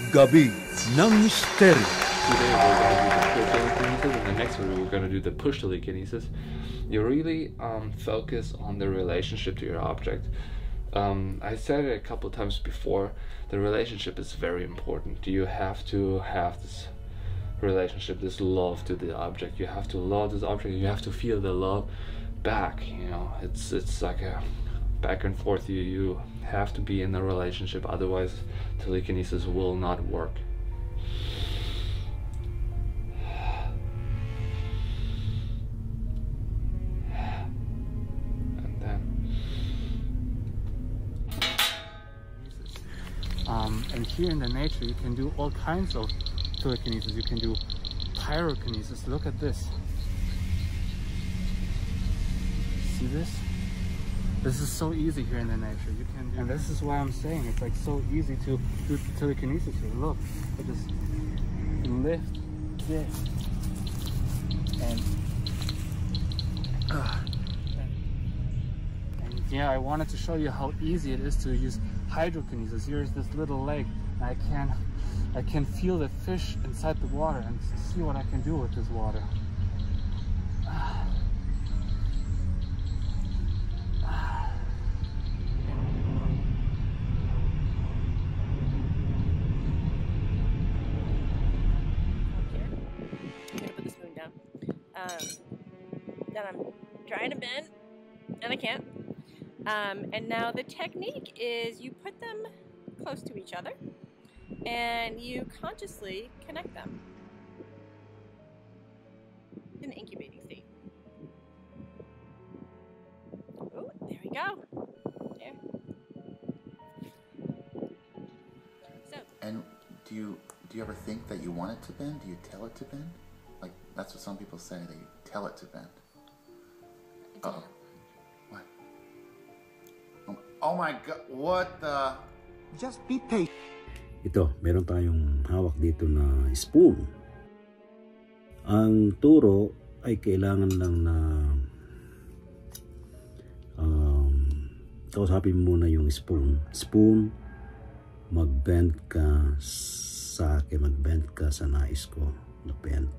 Gabi ng Misteryo. Today we're going to do the pull telekinesis, and the next one we're going to do the push telekinesis. You really focus on the relationship to your object. I said it a couple times before, the relationship is very important. You have to have this relationship, this love to the object. You have to love this object, you have to feel the love back, you know. It's like a back and forth. You have to be in a relationship, otherwise telekinesis will not work. And here in the nature you can do all kinds of telekinesis. You can do pyrokinesis. Look at this. See this? This is so easy here in the nature. You can do, and this is why I'm saying it's like so easy to do telekinesis here. Look, I just lift this and yeah, I wanted to show you how easy it is to use hydrokinesis. Here's this little lake, and I can feel the fish inside the water and see what I can do with this water. That I'm trying to bend and I can't. And now the technique is you put them close to each other and you consciously connect them in the incubating state. Oh, there we go. There. So. And do you ever think that you want it to bend? Do you tell it to bend? Like, that's what some people say, they tell it to bend. Uh-oh. What? Oh my God, what the? Just be patient. Ito, meron tayong hawak dito na spoon. Ang turo ay kailangan lang na kausapin muna yung spoon. Spoon, mag-bend ka sa akin, mag-bend ka sa nais ko na bend.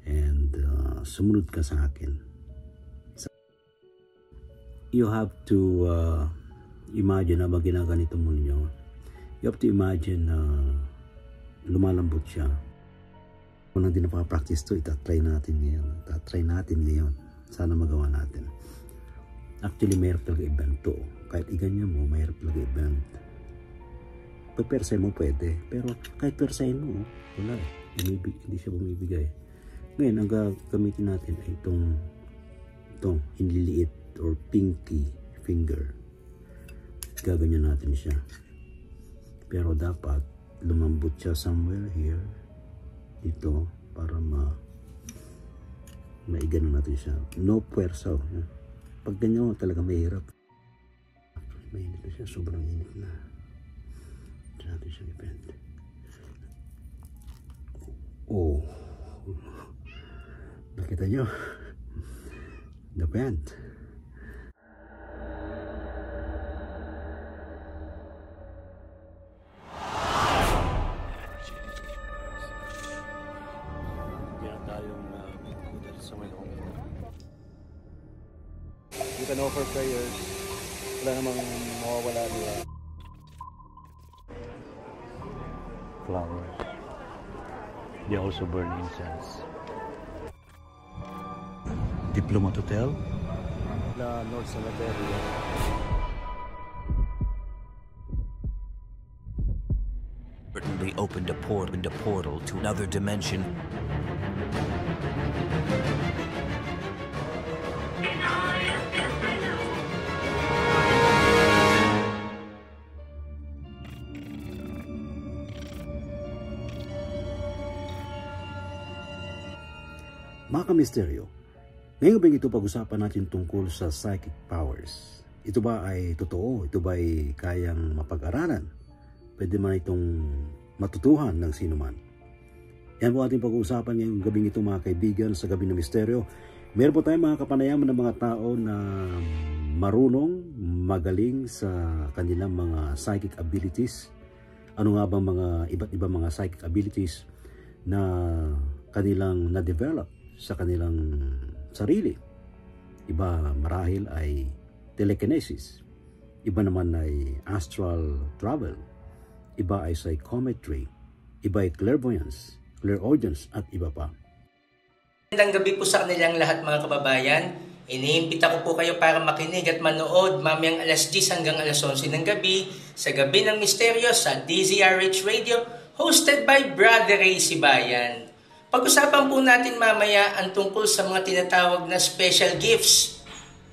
And sumunod ka sa akin. You have to imagine habang ginaganito mo ninyo. You have to imagine na lumalambot siya. Kung hindi na pa-practice to, itatry natin ngayon. Sana magawa natin. Actually, mahirap talaga i-bend to. Kahit iganyan mo, mahirap talaga i-bend. Pag-persay mo pwede. Pero kahit persay mo, wala eh. Hindi siya bumibigay. Ngayon, ang gagamitin natin ay itong hinliliit or pinky finger. Gaganyan natin siya. Pero dapat lumambot siya somewhere here. Dito. Para maigano natin siya. No puwersa. Pag ganyan talaga mahirap. Mainit na siya. Sobrang init na. Diyan natin siya i-bend. Oh. Nakita nyo? The bend. You can offer prayers. Wala namang mawawala nila. Flowers. They also burn incense. Diplomat Hotel? Na North Cemetery. Certainly opened a portal to another dimension. Mga ka-misteryo, ngayong gabi ito pag-usapan natin tungkol sa psychic powers. Ito ba ay totoo? Ito ba ay kayang mapag-aralan? Pwede man itong matutuhan ng sino man. Yan po ating pag-uusapan ngayong gabing ito mga kaibigan sa Gabi ng Misteryo. Meron po tayong mga kapanayaman ng mga tao na marunong, magaling sa kanilang mga psychic abilities. ano nga bang mga iba't ibang mga psychic abilities na kanilang na-develop sa kanilang sarili. Iba marahil ay telekinesis, iba naman ay astral travel, iba ay psychometry, iba ay clairvoyance, clairaudience at iba pa. Magandang gabi po sa kanilang lahat mga kababayan. Iniimbita ko po kayo para makinig at manood mamayang alas 10 hanggang alas 11 ng gabi sa Gabi ng Misteryo sa DZRH Radio hosted by Brother Ray Sibayan. Pag-usapan po natin mamaya ang tungkol sa mga tinatawag na special gifts.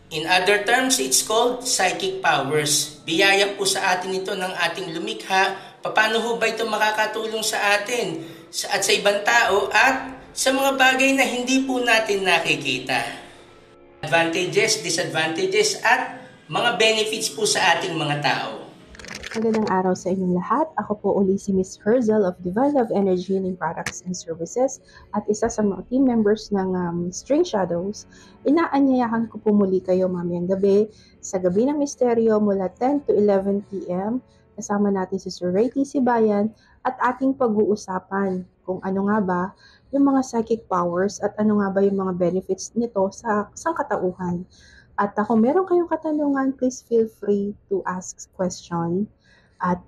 In other terms, it's called psychic powers. Biyaya po sa atin ito ng ating lumikha. Paano ho ba ito makakatulong sa atin at sa ibang tao at sa mga bagay na hindi po natin nakikita? Advantages, disadvantages, at mga benefits po sa ating mga tao. Magandang araw sa inyong lahat. Ako po uli si Miss Herzel of Divine Love Energy Healing Products and Services at isa sa mga team members ng String Shadows. Inaanyayahan ko po muli kayo mamayang gabi sa Gabi ng Misteryo mula 10 to 11 p.m. Kasama natin si Sir Ray T. Sibayan at ating pag-uusapan kung ano nga ba yung mga psychic powers at ano nga ba yung mga benefits nito sa sangkatauhan. At kung meron kayong katanungan, please feel free to ask question. At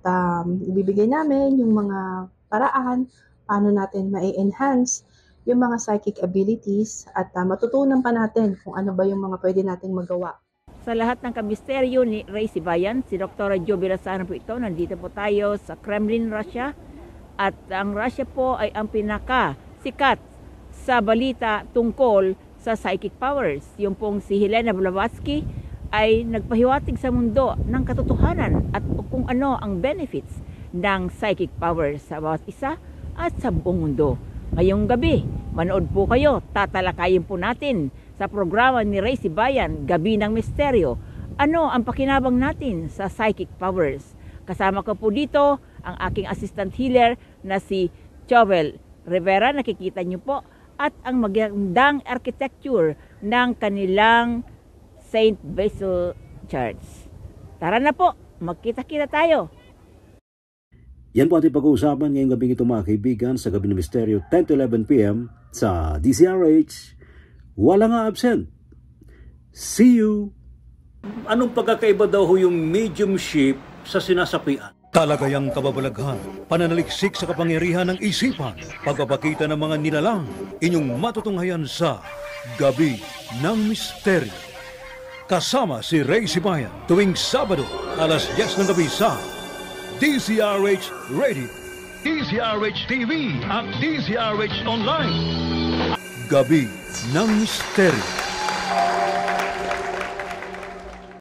ibibigay namin yung mga paraan paano natin ma-enhance yung mga psychic abilities at matutunan pa natin kung ano ba yung mga pwede nating magawa. Sa lahat ng kamisteryo ni Ray Sibayan, si Dr. Joe Birazana po ito. Nandito po tayo sa Kremlin, Russia. At ang Russia po ay ang pinaka-sikat sa balita tungkol sa psychic powers. Yung pong si Helena Blavatsky ay nagpahiwatig sa mundo ng katotohanan at kung ano ang benefits ng psychic powers sa bawat isa at sa buong mundo. Ngayong gabi, manood po kayo, tatalakayin po natin sa programa ni Ray Sibayan, Gabi ng Misteryo. Ano ang pakinabang natin sa psychic powers? Kasama ko po dito ang aking assistant healer na si Joel Rivera, nakikita niyo po, at ang magandang architecture ng kanilang St. Basil Church. Tara na po, magkita-kita tayo. Yan po ating pag-uusapan ngayong gabi ito mga kaibigan sa Gabi ng Misteryo 10 to 11 p.m. sa DZRH. Wala nga absent. See you! Anong pagkakaiba daw ho yung mediumship sa sinasapian? Talagayang kababalaghan, pananaliksik sa kapangyarihan ng isipan, pagpapakita ng mga nilalang, inyong matutunghayan sa Gabi ng Misteryo. Kasama si Ray Sibayan tuwing Sabado, alas 10 ng gabi sa DZRH Radio, DZRH TV at DZRH Online. Gabi ng Misteryo.